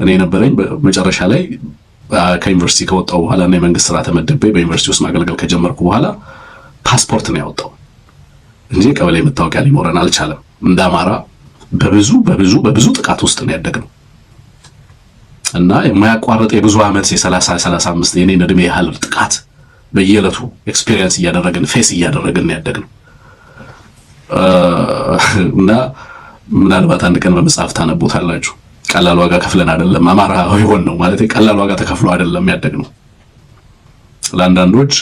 እኔ ነበረኝ በመጨረሻ ላይ ከዩኒቨርሲቲ ከወጣሁ በኋላ እና የመንግስት ስራ ተመድቤ በዩኒቨርሲቲ ውስጥ ማገልገል ከጀመርኩ በኋላ ፓስፖርት ነው ያወጣው እንጂ ቀበሌ መታወቂያ ሊኖረን አልቻለም። እንደ አማራ በብዙ ጥቃት ውስጥ ነው ያደግነው እና የማያቋርጥ የብዙ ዓመት የ30-35 የኔን እድሜ ያህል ጥቃት በየዕለቱ ኤክስፒሪየንስ እያደረግን ፌስ እያደረግን ያደግነው እና ምናልባት አንድ ቀን በመጽሐፍ ታነቡታላችሁ። ቀላል ዋጋ ከፍለን አይደለም አማራ ይሆን ነው ማለት ቀላል ዋጋ ተከፍሎ አይደለም ያደግነው። ለአንዳንዶች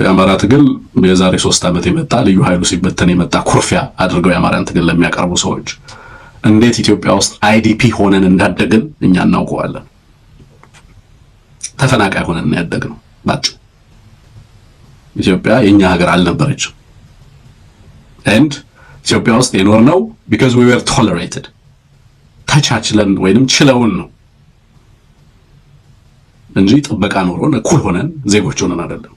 የአማራ ትግል የዛሬ 3 ዓመት የመጣ ልዩ ኃይሉ ሲበተን የመጣ ኩርፊያ አድርገው የአማራን ትግል ለሚያቀርቡ ሰዎች እንዴት ኢትዮጵያ ውስጥ አይዲፒ ሆነን እንዳደግን እኛ እናውቀዋለን። ተፈናቃይ ሆነን ያደግነው ባጭ ኢትዮጵያ የኛ ሀገር አልነበረችም። and ኢትዮጵያ ውስጥ የኖርነው because we were tolerated ተቻችለን ወይንም ችለውን ነው እንጂ ጥበቃ ኖሮን እኩል ሆነን ዜጎች ሆነን አይደለም።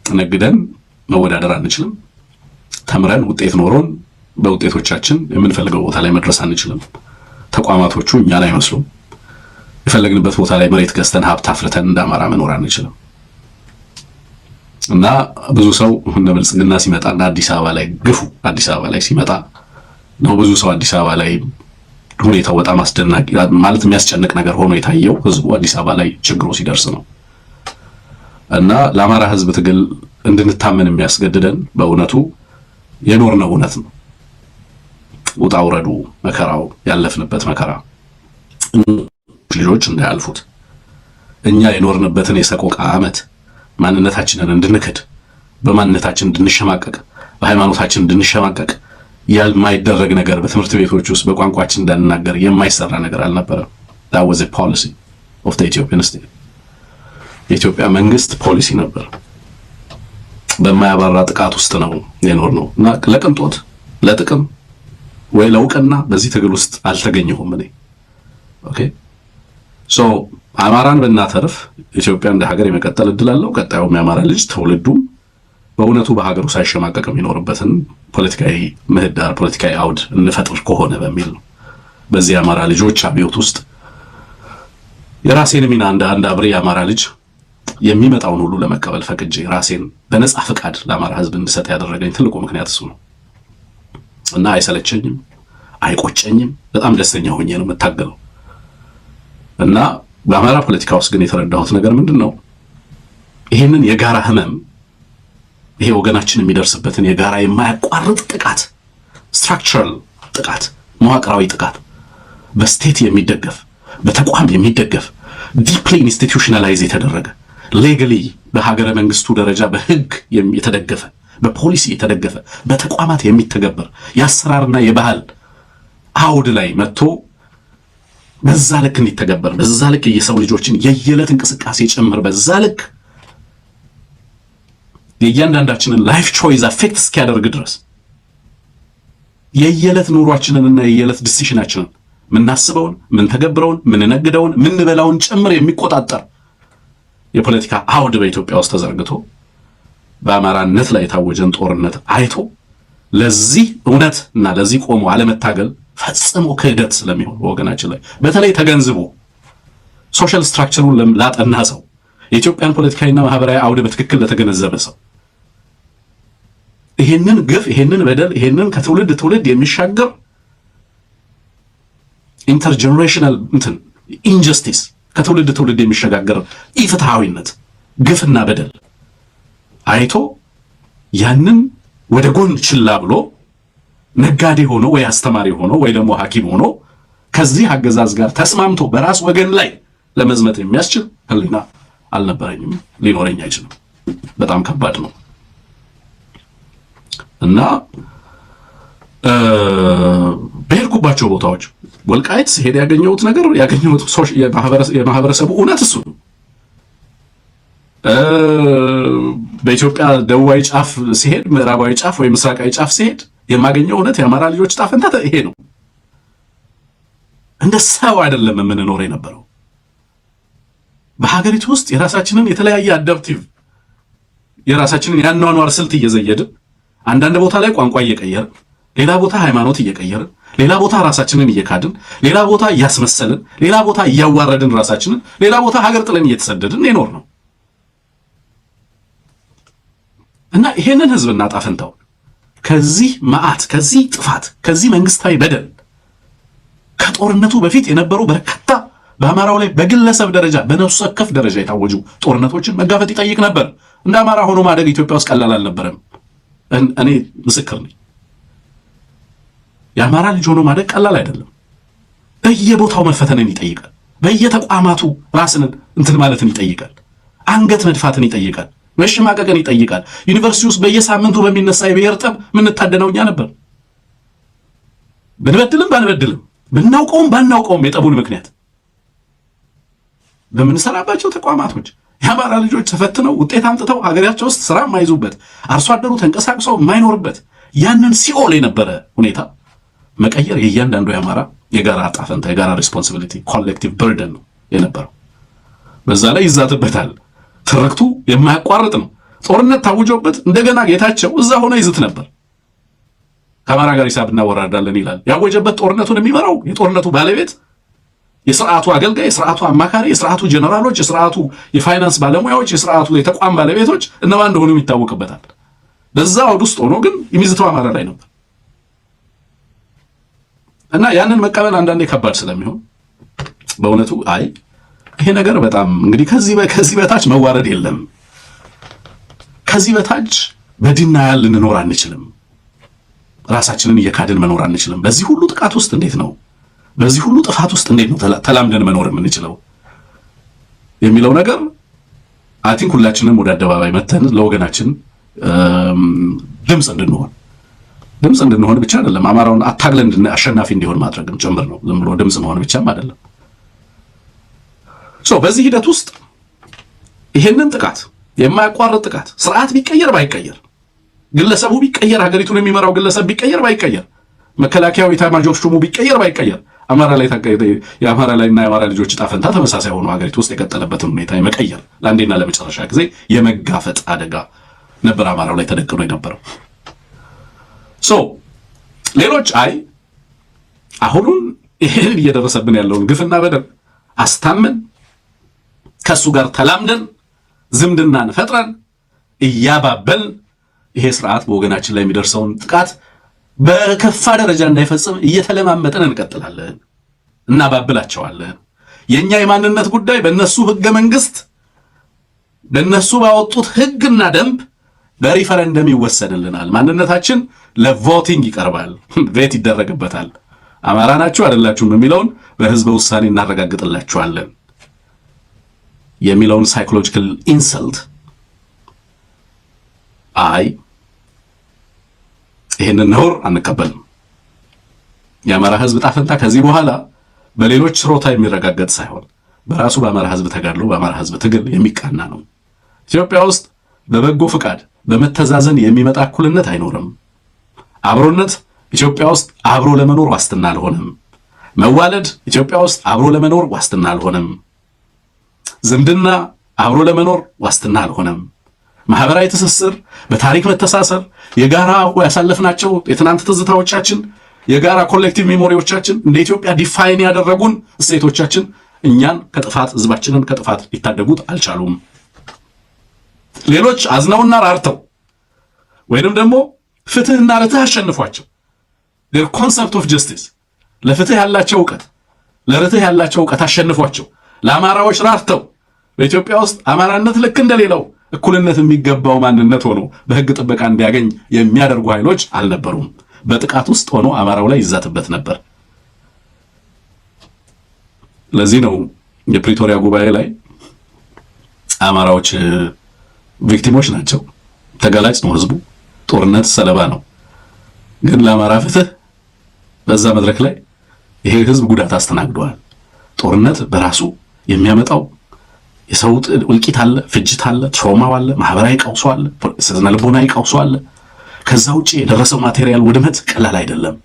ነግደን መወዳደር አንችልም። ተምረን ውጤት ኖሮን በውጤቶቻችን የምንፈልገው ቦታ ላይ መድረስ አንችልም። ተቋማቶቹ እኛን አይመስሉም። የፈለግንበት ቦታ ላይ መሬት ገዝተን ሀብት አፍርተን እንዳማራ መኖር አንችልም። እና ብዙ ሰው እንደ ብልጽግና ሲመጣና አዲስ አበባ ላይ ግፉ አዲስ አበባ ላይ ሲመጣ ነው ብዙ ሰው አዲስ አበባ ላይ ሁኔታው በጣም አስደናቂ ማለት የሚያስጨንቅ ነገር ሆኖ የታየው ህዝቡ አዲስ አበባ ላይ ችግሩ ሲደርስ ነው። እና ለአማራ ህዝብ ትግል እንድንታመን የሚያስገድደን በእውነቱ የኖርነው እውነት ነው። ውጣ ውረዱ መከራው ያለፍንበት መከራ ልጆች እንዳያልፉት እኛ የኖርንበትን የሰቆቃ ዓመት ማንነታችንን እንድንክድ በማንነታችን እንድንሸማቀቅ በሃይማኖታችን እንድንሸማቀቅ ያልማይደረግ ነገር በትምህርት ቤቶች ውስጥ በቋንቋችን እንዳንናገር የማይሰራ ነገር አልነበረም። that was a policy of the Ethiopian state የኢትዮጵያ መንግስት ፖሊሲ ነበር። በማያባራ ጥቃት ውስጥ ነው የኖርነው እና ለቅንጦት ለጥቅም ወይ ለውቅና በዚህ ትግል ውስጥ አልተገኘሁም እኔ። ኦኬ ሶ አማራን ብናተርፍ ኢትዮጵያ እንደ ሀገር የመቀጠል እድል አለው። ቀጣዩም የአማራ ልጅ ትውልዱ በእውነቱ በሀገሩ ሳይሸማቀቅ የሚኖርበትን ፖለቲካዊ ምህዳር ፖለቲካዊ አውድ እንፈጥር ከሆነ በሚል ነው። በዚህ አማራ ልጆች አብዮት ውስጥ የራሴን ሚና እንደ አንድ አብሬ አማራ ልጅ የሚመጣውን ሁሉ ለመቀበል ፈቅጄ ራሴን በነጻ ፈቃድ ለአማራ ህዝብ እንድሰጥ ያደረገኝ ትልቁ ምክንያት እሱ ነው እና አይሰለቸኝም፣ አይቆጨኝም። በጣም ደስተኛ ሆኜ ነው የምታገለው እና በአማራ ፖለቲካ ውስጥ ግን የተረዳሁት ነገር ምንድነው? ይሄንን የጋራ ህመም ይሄ ወገናችን የሚደርስበትን የጋራ የማያቋርጥ ጥቃት ስትራክቸራል ጥቃት መዋቅራዊ ጥቃት በስቴት የሚደገፍ በተቋም የሚደገፍ ዲፕሊ ኢንስቲትዩሽናላይዝ የተደረገ ሌጋሊ በሀገረ መንግስቱ ደረጃ በህግ የተደገፈ በፖሊሲ የተደገፈ በተቋማት የሚተገበር የአሰራርና የባህል አውድ ላይ መጥቶ በዛ ልክ እንዲተገበር በዛ ልክ የሰው ልጆችን የየዕለት እንቅስቃሴ ጭምር በዛ ልክ የእያንዳንዳችንን ላይፍ ቾይስ አፌክት እስኪያደርግ ድረስ የየዕለት ኑሯችንንና የየዕለት ዲሲሽናችንን ምናስበውን ምንተገብረውን ምንነግደውን ምንበላውን ጭምር የሚቆጣጠር የፖለቲካ አውድ በኢትዮጵያ ውስጥ ተዘርግቶ በአማራነት ላይ የታወጀን ጦርነት አይቶ ለዚህ እውነት እና ለዚህ ቆሞ አለመታገል ፈጽሞ ክህደት ስለሚሆን ወገናችን ላይ በተለይ ተገንዝቦ ሶሻል ስትራክቸሩን ላጠና ሰው የኢትዮጵያን ፖለቲካዊና ማህበራዊ አውድ በትክክል ለተገነዘበ ሰው ይሄንን ግፍ ይሄንን በደል ይሄንን ከትውልድ ትውልድ የሚሻገር ኢንተርጀነሬሽናል ኢንጀስቲስ ከትውልድ ትውልድ የሚሸጋገር ኢፍትሃዊነት ግፍና በደል አይቶ ያንን ወደ ጎን ችላ ብሎ ነጋዴ ሆኖ ወይ አስተማሪ ሆኖ ወይ ደግሞ ሐኪም ሆኖ ከዚህ አገዛዝ ጋር ተስማምቶ በራስ ወገን ላይ ለመዝመት የሚያስችል ህሊና አልነበረኝም፣ ሊኖረኝ አይችልም። በጣም ከባድ ነው እና በሄድኩባቸው ቦታዎች ወልቃይት ሲሄድ ያገኘሁት ነገር ያገኘሁት የማህበረሰቡ እውነት እሱ ነው። በኢትዮጵያ ደቡባዊ ጫፍ ሲሄድ ምዕራባዊ ጫፍ ወይ ምስራቃዊ ጫፍ ሲሄድ የማገኘው እውነት የአማራ ልጆች ጣፈንታ ይሄ ነው። እንደ ሰው አይደለም የምንኖር የነበረው። በሀገሪቱ ውስጥ የራሳችንን የተለያየ አዳፕቲቭ የራሳችንን ያኗኗር ስልት እየዘየድን አንዳንድ ቦታ ላይ ቋንቋ እየቀየርን ሌላ ቦታ ሃይማኖት እየቀየርን፣ ሌላ ቦታ ራሳችንን እየካድን፣ ሌላ ቦታ እያስመሰልን፣ ሌላ ቦታ እያዋረድን ራሳችንን፣ ሌላ ቦታ ሀገር ጥለን እየተሰደድን የኖር ነው እና ይሄንን ህዝብ እናጣፈንታው ከዚህ መዓት፣ ከዚህ ጥፋት፣ ከዚህ መንግስታዊ በደል ከጦርነቱ በፊት የነበሩ በርካታ በአማራው ላይ በግለሰብ ደረጃ በነፍስ ወከፍ ደረጃ የታወጁ ጦርነቶችን መጋፈጥ ይጠይቅ ነበር። እንደ አማራ ሆኖ ማደግ ኢትዮጵያ ውስጥ ቀላል አልነበረም። እኔ ምስክር ነኝ። የአማራ ልጅ ሆኖ ማደግ ቀላል አይደለም። በየቦታው መፈተንን ይጠይቃል። በየተቋማቱ ራስን እንትን ማለትን ይጠይቃል። አንገት መድፋትን ይጠይቃል። መሸማቀቅን ይጠይቃል። ዩኒቨርሲቲ ውስጥ በየሳምንቱ በሚነሳ የብሔር ጠብ የምንታደነው እኛ ነበር። ብንበድልም ባንበድልም፣ ብናውቀውም ባናውቀውም የጠቡን ምክንያት በምንሰራባቸው ተቋማቶች የአማራ ልጆች ተፈትነው ውጤት አምጥተው ሀገራቸው ውስጥ ስራ የማይዙበት፣ አርሶ አደሩ ተንቀሳቅሰው የማይኖርበት ያንን ሲኦል የነበረ ሁኔታ መቀየር የእያንዳንዱ የአማራ የጋራ ዕጣ ፈንታ፣ የጋራ ሪስፖንሲቢሊቲ፣ ኮሌክቲቭ በርደን ነው የነበረው። በዛ ላይ ይዛትበታል። ትርክቱ የማያቋርጥ ነው። ጦርነት ታውጆበት እንደገና ጌታቸው እዛ ሆነ ይዝት ነበር። ከአማራ ጋር ሂሳብ እናወራዳለን ይላል። ያወጀበት ጦርነቱን የሚመራው የጦርነቱ ባለቤት የስርዓቱ አገልጋይ፣ የስርዓቱ አማካሪ፣ የስርዓቱ ጀነራሎች፣ የስርዓቱ የፋይናንስ ባለሙያዎች፣ የስርዓቱ የተቋም ባለቤቶች እነማን እንደሆኑ ይታወቅበታል። በዛ ወድ ውስጥ ሆኖ ግን የሚዝተው አማራ ላይ ነበር እና ያንን መቀበል አንዳንዴ ከባድ ስለሚሆን በእውነቱ አይ ይሄ ነገር በጣም እንግዲህ ከዚህ በታች መዋረድ የለም። ከዚህ በታች በዲናያል ልንኖር አንችልም። ራሳችንን እየካድን መኖር አንችልም። በዚህ ሁሉ ጥቃት ውስጥ እንዴት ነው፣ በዚህ ሁሉ ጥፋት ውስጥ እንዴት ነው ተላምደን መኖር የምንችለው የሚለው ነገር አይ ቲንክ ሁላችንም ወደ አደባባይ መተን ለወገናችን ድምፅ እንድንሆን ብቻ አይደለም፣ አማራውን አታግለን አሸናፊ እንዲሆን ማድረግም ጭምር ነው። ዝም ብሎ ድምፅ መሆን ብቻም አይደለም። በዚህ ሂደት ውስጥ ይሄንን ጥቃት የማያቋርጥ ጥቃት ስርዓት ቢቀየር ባይቀየር፣ ግለሰቡ ቢቀየር፣ ሀገሪቱን የሚመራው ግለሰብ ቢቀየር ባይቀየር፣ መከላከያው ኤታማዦር ሹሙ ቢቀየር ባይቀየር፣ የአማራ ላይና የአማራ ልጆች ዕጣ ፈንታ ተመሳሳይ ሆኖ ሀገሪቱ ውስጥ የቀጠለበትን ሁኔታ የመቀየር ለአንዴና ለመጨረሻ ጊዜ የመጋፈጥ አደጋ ነበር አማራው ላይ ተደቅኖ የነበረው። ሌሎች አይ አሁኑን ይሄን እየደረሰብን ያለውን ግፍና በደል አስታመን ከሱ ጋር ተላምደን ዝምድናን ፈጥረን እያባበል ይሄ ስርዓት በወገናችን ላይ የሚደርሰውን ጥቃት በከፋ ደረጃ እንዳይፈጽም እየተለማመጠን እንቀጥላለን፣ እናባብላቸዋለን። የኛ የማንነት ጉዳይ በእነሱ ህገ መንግስት፣ በእነሱ ባወጡት ህግና ደንብ በሪፈረንደም ይወሰንልናል። ማንነታችን ለቮቲንግ ይቀርባል፣ ቬት ይደረግበታል። አማራ ናችሁ አይደላችሁም የሚለውን በህዝበ ውሳኔ እናረጋግጥላችኋለን የሚለውን ሳይኮሎጂካል ኢንሰልት አይ ይሄንን ነውር አንቀበልም። የአማራ ህዝብ ዕጣ ፈንታ ከዚህ በኋላ በሌሎች ስሮታ የሚረጋገጥ ሳይሆን በራሱ በአማራ ህዝብ ተጋድሎ፣ በአማራ ህዝብ ትግል የሚቃና ነው። ኢትዮጵያ ውስጥ በበጎ ፍቃድ በመተዛዘን የሚመጣ እኩልነት አይኖርም። አብሮነት ኢትዮጵያ ውስጥ አብሮ ለመኖር ዋስትና አልሆነም። መዋለድ ኢትዮጵያ ውስጥ አብሮ ለመኖር ዋስትና አልሆነም። ዝምድና አብሮ ለመኖር ዋስትና አልሆነም። ማህበራዊ ትስስር፣ በታሪክ መተሳሰር፣ የጋራ ያሳለፍናቸው የትናንት ትዝታዎቻችን፣ የጋራ ኮሌክቲቭ ሜሞሪዎቻችን፣ እንደ ኢትዮጵያ ዲፋይን ያደረጉን እሴቶቻችን እኛን ከጥፋት ህዝባችንን ከጥፋት ሊታደጉት አልቻሉም። ሌሎች አዝነውና ራርተው ወይንም ደግሞ ፍትህና ርትህ አሸንፏቸው their concept of justice ለፍትህ ያላቸው ዕውቀት ለርትህ ያላቸው ዕውቀት አሸንፏቸው ለአማራዎች ራርተው በኢትዮጵያ ውስጥ አማራነት ልክ እንደሌላው እኩልነት የሚገባው ማንነት ሆኖ በህግ ጥበቃ እንዲያገኝ የሚያደርጉ ኃይሎች አልነበሩም። በጥቃት ውስጥ ሆኖ አማራው ላይ ይዛትበት ነበር። ለዚህ ነው የፕሪቶሪያ ጉባኤ ላይ አማራዎች ቪክቲሞች ናቸው፣ ተጋላጭ ነው፣ ህዝቡ ጦርነት ሰለባ ነው። ግን ለአማራ ፍትህ በዛ መድረክ ላይ ይሄ ህዝብ ጉዳት አስተናግዷል። ጦርነት በራሱ የሚያመጣው የሰው እልቂት አለ፣ ፍጅት አለ፣ ትራውማው አለ፣ ማህበራዊ ቀውሱ አለ፣ ስነ ልቦናዊ ቀውሱ አለ። ከዛ ውጪ የደረሰው ማቴሪያል ውድመት ቀላል አይደለም።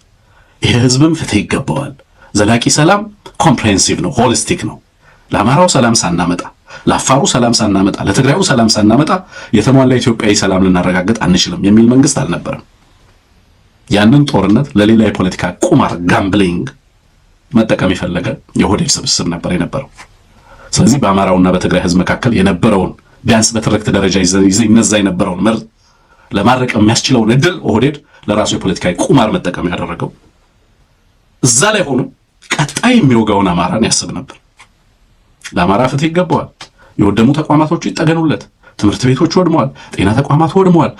ይሄ ህዝብም ፍትህ ይገባዋል። ዘላቂ ሰላም ኮምፕሬሄንሲቭ ነው፣ ሆሊስቲክ ነው። ለአማራው ሰላም ሳናመጣ፣ ለአፋሩ ሰላም ሳናመጣ፣ ለትግራዩ ሰላም ሳናመጣ የተሟላ ኢትዮጵያዊ ሰላም ልናረጋግጥ አንችልም የሚል መንግስት አልነበረም። ያንን ጦርነት ለሌላ የፖለቲካ ቁማር ጋምብሊንግ መጠቀም የፈለገ የኦህዴድ ስብስብ ነበር የነበረው። ስለዚህ በአማራውና በትግራይ ህዝብ መካከል የነበረውን ቢያንስ በትርክት ደረጃ ይነዛ የነበረውን መርዝ ለማድረቅ የሚያስችለውን እድል ኦህዴድ ለራሱ የፖለቲካዊ ቁማር መጠቀም ያደረገው እዛ ላይ ሆኖ ቀጣይ የሚወጋውን አማራን ያስብ ነበር። ለአማራ ፍትህ ይገባዋል፣ የወደሙ ተቋማቶቹ ይጠገኑለት፣ ትምህርት ቤቶች ወድመዋል፣ ጤና ተቋማት ወድመዋል፣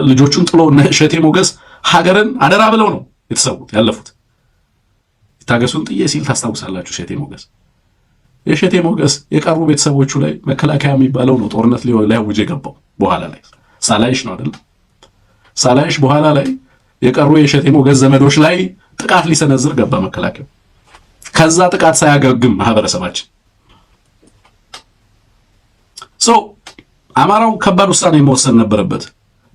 ልጆቹን ጥሎ እሸቴ ሞገስ ሀገርን አደራ ብለው ነው የተሰዉት ያለፉት። ይታገሱን ጥዬ ሲል ታስታውሳላችሁ። እሸቴ ሞገስ የእሸቴ ሞገስ የቀሩ ቤተሰቦቹ ላይ መከላከያ የሚባለው ነው ጦርነት ሊያውጅ የገባው በኋላ ላይ ሳላይሽ ነው አይደል? ሳላይሽ በኋላ ላይ የቀሩ የእሸቴ ሞገስ ዘመዶች ላይ ጥቃት ሊሰነዝር ገባ መከላከያ። ከዛ ጥቃት ሳያገግም ማህበረሰባችን አማራው ከባድ ውሳኔ መወሰን ነበረበት።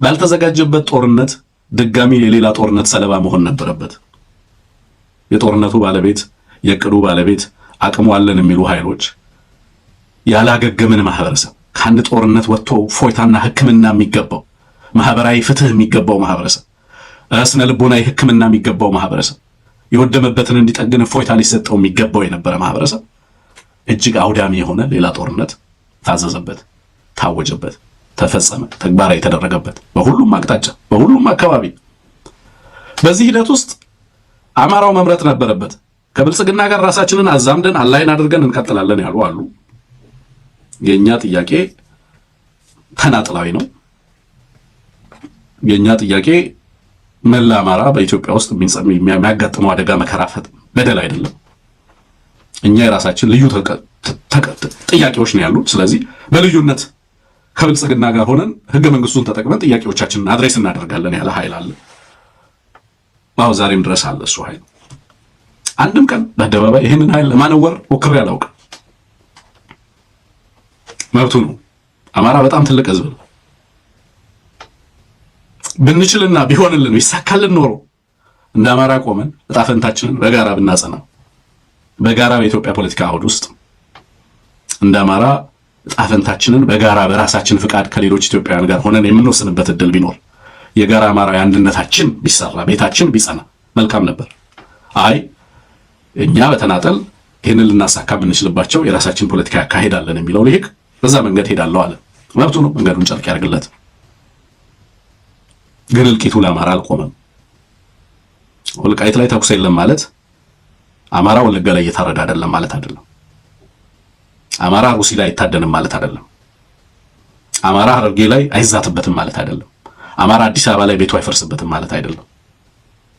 ባልተዘጋጀበት ጦርነት ድጋሚ የሌላ ጦርነት ሰለባ መሆን ነበረበት። የጦርነቱ ባለቤት የቅዱ ባለቤት አቅሙ አለን የሚሉ ኃይሎች ያላገገምን ማህበረሰብ ከአንድ ጦርነት ወጥቶ ፎይታና ሕክምና የሚገባው ማህበራዊ ፍትህ የሚገባው ማህበረሰብ ስነ ልቦናዊ ሕክምና የሚገባው ማህበረሰብ የወደመበትን እንዲጠግን ፎይታ ሊሰጠው የሚገባው የነበረ ማህበረሰብ እጅግ አውዳሚ የሆነ ሌላ ጦርነት ታዘዘበት፣ ታወጀበት፣ ተፈጸመ፣ ተግባራዊ የተደረገበት በሁሉም አቅጣጫ በሁሉም አካባቢ። በዚህ ሂደት ውስጥ አማራው መምረጥ ነበረበት። ከብልጽግና ጋር ራሳችንን አዛምደን አላይን አድርገን እንቀጥላለን ያሉ አሉ። የኛ ጥያቄ ተናጥላዊ ነው። የኛ ጥያቄ መላ አማራ በኢትዮጵያ ውስጥ የሚያጋጥመው አደጋ መከራፈት በደል አይደለም። እኛ የራሳችን ልዩ ጥያቄዎች ነው ያሉት። ስለዚህ በልዩነት ከብልጽግና ጋር ሆነን ህገ መንግስቱን ተጠቅመን ጥያቄዎቻችንን አድሬስ እናደርጋለን ያለ ኃይል አለ። አዎ ዛሬም ድረስ አለ እሱ ኃይል። አንድም ቀን በአደባባይ ይህንን ኃይል ለማነወር ሞክሬ አላውቅም። መብቱ ነው። አማራ በጣም ትልቅ ህዝብ ነው። ብንችልና ቢሆንልን ቢሳካልን ኖሮ እንደ አማራ ቆመን ዕጣ ፈንታችንን በጋራ ብናጸና በጋራ በኢትዮጵያ ፖለቲካ አውድ ውስጥ እንደ አማራ ዕጣ ፈንታችንን በጋራ በራሳችን ፍቃድ ከሌሎች ኢትዮጵያውያን ጋር ሆነን የምንወስንበት እድል ቢኖር የጋራ አማራዊ አንድነታችን ቢሰራ ቤታችን ቢጸና መልካም ነበር። አይ እኛ በተናጠል ይህንን ልናሳካ የምንችልባቸው የራሳችን ፖለቲካ ያካሄዳለን የሚለው ልሂቅ በዛ መንገድ ሄዳለሁ አለ። መብቱ ነው። መንገዱን ጨርቅ ያርግለት። ግን እልቂቱ ለአማራ አልቆመም። ወልቃይት ላይ ተኩስ የለም ማለት አማራ ወለጋ ላይ እየታረደ አይደለም ማለት አይደለም። አማራ ሩሲ ላይ አይታደንም ማለት አይደለም። አማራ ሐረርጌ ላይ አይዛትበትም ማለት አይደለም። አማራ አዲስ አበባ ላይ ቤቱ አይፈርስበትም ማለት አይደለም።